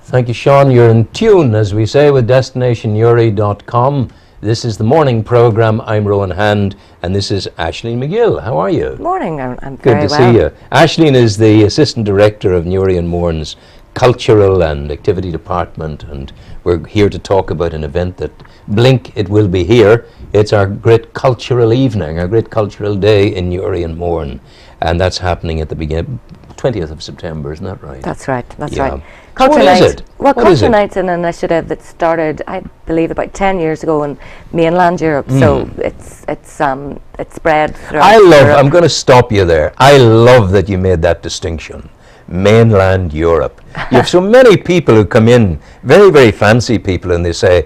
Thank you, Sean. You're in tune, as we say, with DestinationUri.com. This is the morning program. I'm Rowan Hand, and this is Aisleain McGill. How are you? Morning. I'm Good very to well. see you. Aisleain is the Assistant Director of Newry and Mourne's Cultural and Activity Department, and we're here to talk about an event that, blink, it will be here. It's our great cultural evening, our great cultural day in Newry and Mourne, and that's happening at the beginning, 20th of September, isn't that right? That's right. That's Yeah. right. Culture What is Night. it? Well, What is Culture it? Night's an initiative that started, I believe, about 10 years ago in mainland Europe. So it's spread throughout Europe. I'm going to stop you there. I love that you made that distinction. Mainland Europe. You have so many people who come in, very, very fancy people, and they say,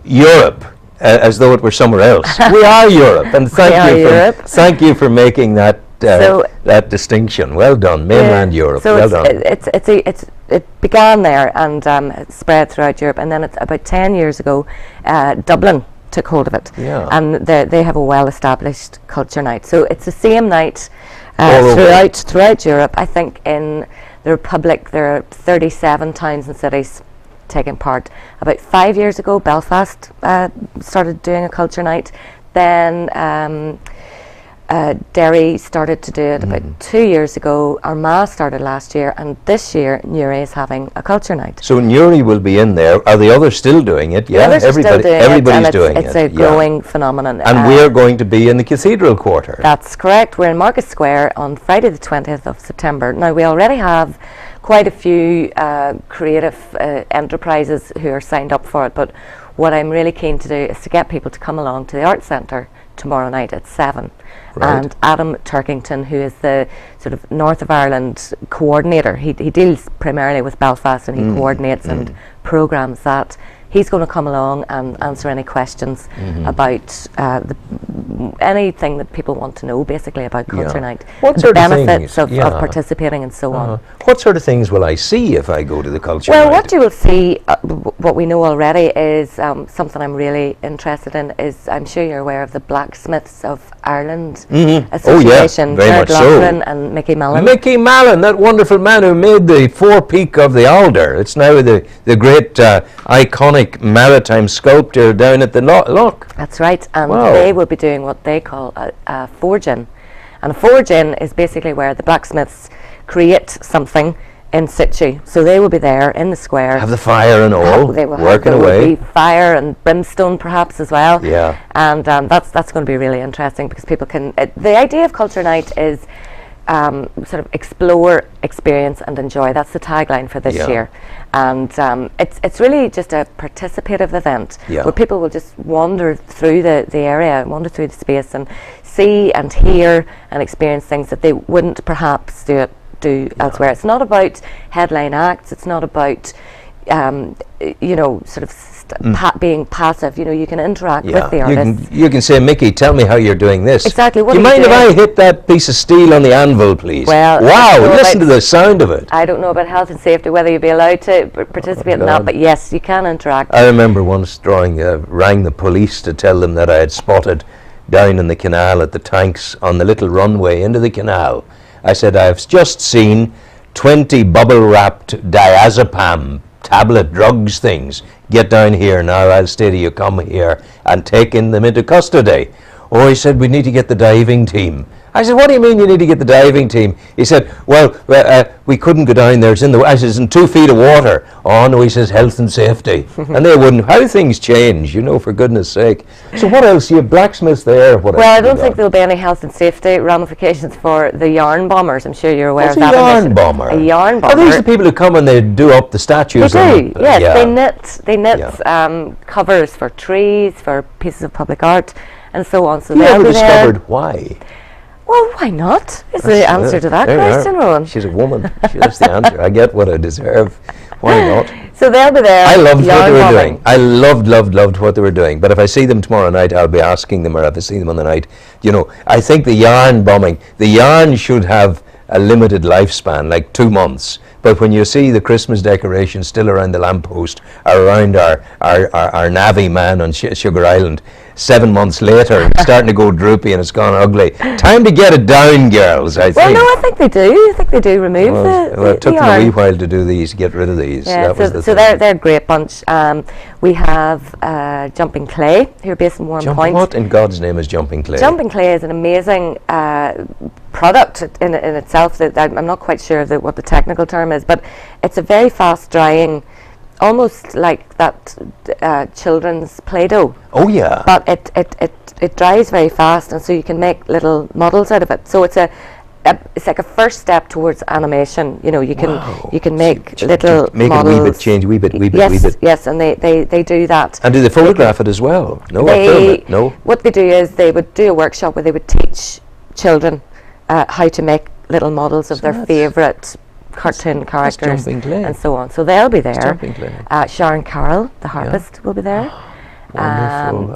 Europe, as though it were somewhere else. We are Europe, and thank you for making that that distinction. Well done, mainland Europe. So well done. it began there and it spread throughout Europe, and then it's about 10 years ago, Dublin took hold of it, and they have a well-established culture night. So it's the same night throughout Europe. I think in the Republic there are 37 towns and cities taking part. About 5 years ago, Belfast started doing a culture night. Then Derry started to do it about 2 years ago. Armagh started last year, and this year Newry is having a culture night. So Newry will be in there. Are the others still doing it? Yeah, everybody's doing it. It's a growing phenomenon. And we're going to be in the Cathedral Quarter. That's correct. We're in Market Square on Friday the 20th of September. Now, we already have quite a few creative enterprises who are signed up for it, but what I'm really keen to do is to get people to come along to the Arts Centre tomorrow night at 7. Right. And Adam Turkington, who is the sort of North of Ireland coordinator, he deals primarily with Belfast, and he coordinates and programmes that. He's going to come along and answer any questions about anything that people want to know, basically, about Culture Night. What sort of benefits of participating and so on. What sort of things will I see if I go to the Culture Night? Well, what you will see, what we know already, is something I'm really interested in, is I'm sure you're aware of the Blacksmiths of Ireland Association, Jared Loughlin and Mickey Mallon. Mickey Mallon, that wonderful man who made the four-peak of the Alder. It's now the great iconic maritime sculpture down at the loch. That's right, and they will be doing what they call a forge-in. And a forge-in is basically where the blacksmiths create something in situ. So they will be there in the square. Have the fire and all, working away. There will be fire and brimstone perhaps as well. Yeah. And that's going to be really interesting, because people can... the idea of Culture Night is sort of explore, experience and enjoy. That's the tagline for this year. And it's really just a participative event where people will just wander through the area, wander through the space and see and hear and experience things that they wouldn't perhaps do elsewhere. It's not about headline acts, it's not about sort of being passive. You can interact with the artists. You can say, Mickey, tell me how you're doing this. Exactly. Do you mind if I hit that piece of steel on the anvil, please? Well, wow, listen to the sound of it. I don't know about health and safety, whether you'd be allowed to participate in that, but yes, you can interact. I remember once rang the police to tell them that I had spotted down in the canal at the tanks on the little runway into the canal. I said, I've just seen 20 bubble-wrapped diazepam tablet drugs things. Get down here now, I'll stay till you come here, and taking them into custody. Oh, he said, we need to get the diving team. I said, what do you mean you need to get the diving team? He said, well, we couldn't go down there. I said, it's in 2 feet of water. Oh, no, he says, health and safety. And they wouldn't. How things change, for goodness sake. So what else? You have blacksmiths there? Well, I don't think there'll be any health and safety ramifications for the yarn bombers. I'm sure you're aware of that. What's a yarn bomber? A yarn bomber. Are these the people who come and they do up the statues? They do, yes. They knit covers for trees, for pieces of public art, and so on. So you ever discovered why? Well, why not? Is the answer to that question, Rowan. She's a woman. That's the answer. I get what I deserve. Why not? So they'll be there. I loved what they were doing. I loved what they were doing. But if I see them tomorrow night, I'll be asking them, or if I see them on the night, I think the yarn bombing, the yarn should have a limited lifespan, like 2 months. But when you see the Christmas decorations still around the lamppost, or around our navvy man on Sugar Island, 7 months later, it's starting to go droopy and it's gone ugly. Time to get it down, girls, I think. Well, no, I think they do. I think they do remove it took them a wee while to do these, get rid of these. Yeah, so they're a great bunch. We have Jumping Clay, who are based in Warren Point. What in God's name is Jumping Clay? Jumping Clay is an amazing product in itself. That I'm not quite sure of what the technical term is, but it's a very fast drying, almost like that children's Play-Doh. Oh yeah. But it dries very fast, and so you can make little models out of it. So it's like a first step towards animation. You know, you can make little make models. It a wee bit, change wee bit. Yes, and they do that. And do they photograph it as well? No, film it. No. What they do is they would do a workshop where they would teach children how to make little models of their favourite cartoon characters and so on. So they'll be there. Sharon Carroll, the harpist, will be there.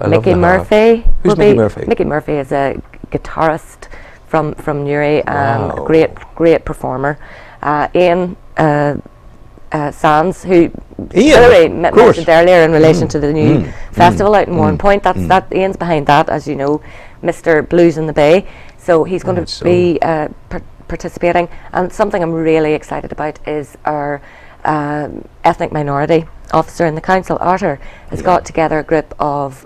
Mickey Murphy. Who's Mickey Murphy? Mickey Murphy is a guitarist from Newry, great performer. Ian Sands, who Hillary mentioned earlier in relation to the new festival out in Warren Point. That Ian's behind that, as you know, Mr. Blues in the Bay. So he's going to be participating. And something I'm really excited about is our ethnic minority officer in the council, Arthur, has got together a group of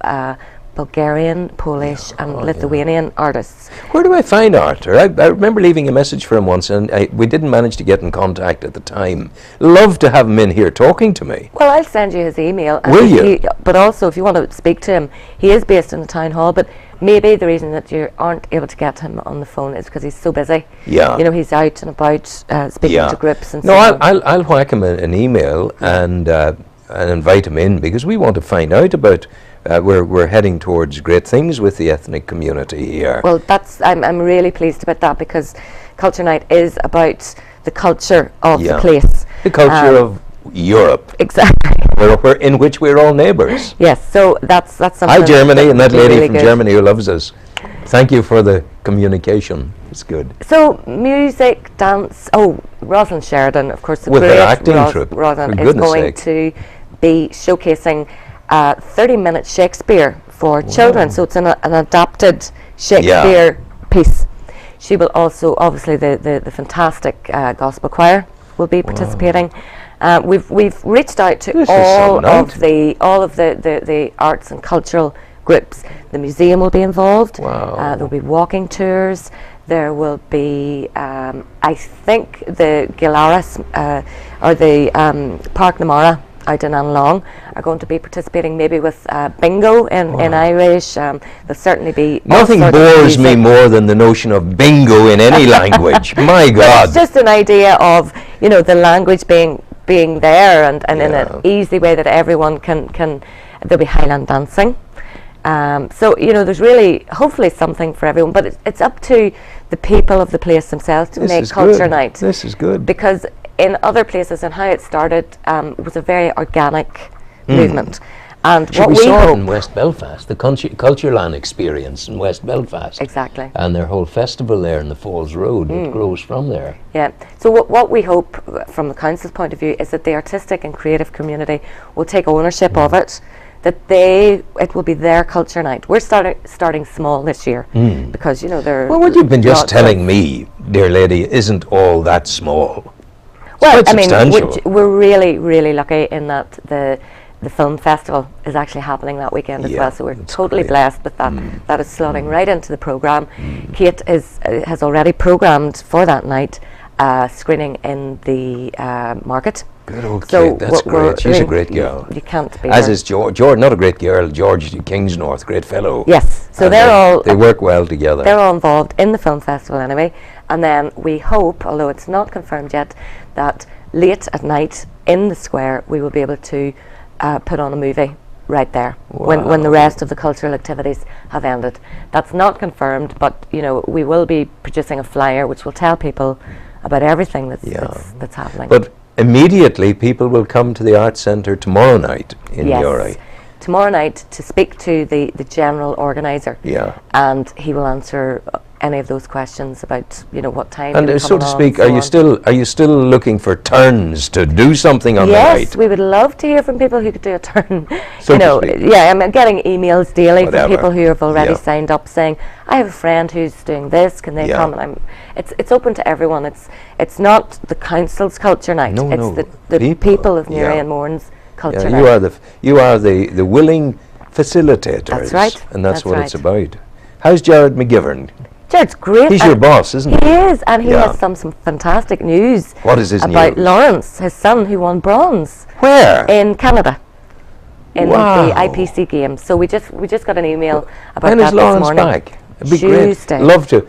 Bulgarian, Polish and Lithuanian artists. Where do I find Arthur? I remember leaving a message for him once, and we didn't manage to get in contact at the time. Love to have him in here talking to me. Well, I'll send you his email. Will you? But also, if you want to speak to him, he is based in the town hall, but maybe the reason that you aren't able to get him on the phone is because he's so busy. Yeah. You know, he's out and about speaking to groups and so on. No, I'll whack him an email and invite him in, because we want to find out about. We're heading towards great things with the ethnic community here. Well, I'm really pleased about that, because Culture Night is about the culture of the place. The culture of Europe. Exactly. In which we're all neighbours. Yes, so that's something. Hi Germany, and that lady really from Germany who loves us. Thank you for the communication. It's good. So music, dance. Oh, Rosalind Sheridan, of course, the with great her acting troupe. Rosalind is going to be showcasing 30-minute Shakespeare for children. So it's an adapted Shakespeare piece. She will also, obviously, the fantastic gospel choir will be participating. We've reached out to all of the arts and cultural groups. The museum will be involved. There'll be walking tours. There will be, I think, the Gilaris or the Park Namara out in Anlong are going to be participating, maybe with bingo in Irish. There'll certainly be nothing bores me more than the notion of bingo in any language. My God! It's just an idea of, you know, the language being there and in an easy way that everyone can. There'll be Highland dancing. So, you know, there's really hopefully something for everyone, but it's up to the people of the place themselves to make Culture Night. This is good. Because in other places, and how it started was a very organic movement. And what we saw in West Belfast, the Cultureland experience in West Belfast. Exactly. And their whole festival there in the Falls Road, it grows from there. Yeah. So what we hope from the council's point of view is that the artistic and creative community will take ownership of it, that it will be their Culture Night. We're starting small this year because, you know, they're... Well, what you've been just telling me, dear lady, isn't all that small. Well, I mean, we're really, really lucky in that the film festival is actually happening that weekend as well. So we're totally blessed with that. That is slotting right into the programme. Kate has already programmed for that night screening in the market. Good old Kate, that's great. She's a great girl. You can't be. As is George, not a great girl, George Kingsnorth, great fellow. Yes, so they work well together. They're all involved in the film festival anyway. And then we hope, although it's not confirmed yet, that late at night in the square we will be able to put on a movie right there when the rest of the cultural activities have ended. That's not confirmed, but you know, we will be producing a flyer which will tell people about everything that's happening. But immediately people will come to the Arts Centre tomorrow night in Newry. Tomorrow night to speak to the general organiser. Yeah. And he will answer any of those questions about, you know, what time. And so to speak, are you still looking for turns to do something on the night? Yes, we would love to hear from people who could do a turn. So you know, to speak. yeah, I'm getting emails daily Whatever. from people who have already Yeah. signed up saying, I have a friend who's doing this, can they Yeah. come? And it's open to everyone. It's not the council's culture night. No, it's no, the people of Newry yeah. and Mourne's culture Yeah, night. you are the willing facilitators. That's right. And that's what it's right. about. How's Jared McGivern? Jared's great. He's your boss, isn't he? He is, and he Yeah. has some fantastic news. What is his about news? Lawrence, his son, who won bronze Where? in Canada in Wow. the IPC games. So we just got an email about When that is this Lawrence morning. back? It'd be Tuesday. great. Love to.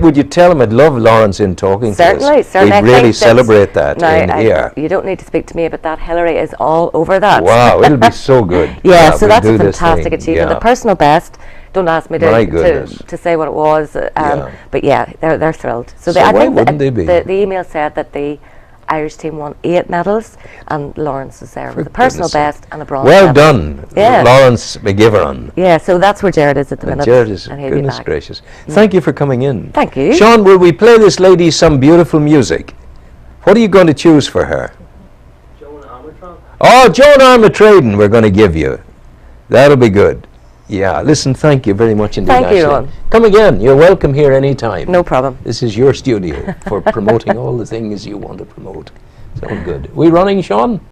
Would you tell him I'd love Lawrence in talking Certainly, to us? certainly. I We'd really think celebrate that now, in here. You don't need to speak to me about that. Hillary is all over that. Wow, it'll be so good. Yeah, so we'll that's do a this fantastic thing. achievement. Yeah. The personal best. Don't ask me My goodness. to say what it was. Yeah. But yeah, they're thrilled. So, So I why think wouldn't they be? The email said that the Irish team won 8 medals, and Lawrence was there with a personal goodness best and a bronze Well medal. done, Yeah. Lawrence McGivern. Yeah, so that's where Jared is at the minute. Jared is, and he'll be goodness back. gracious. Thank you for coming in. Thank you. Sean, will we play this lady some beautiful music? What are you going to choose for her? Joan Armatron. Oh, Joan Armatradon we're going to give you. That'll be good. Yeah, listen, thank you very much indeed, Thank you, Aisleain. Ron. Come again. You're welcome here anytime. No problem. This is your studio for promoting all the things you want to promote. Sound good. We running, Sean?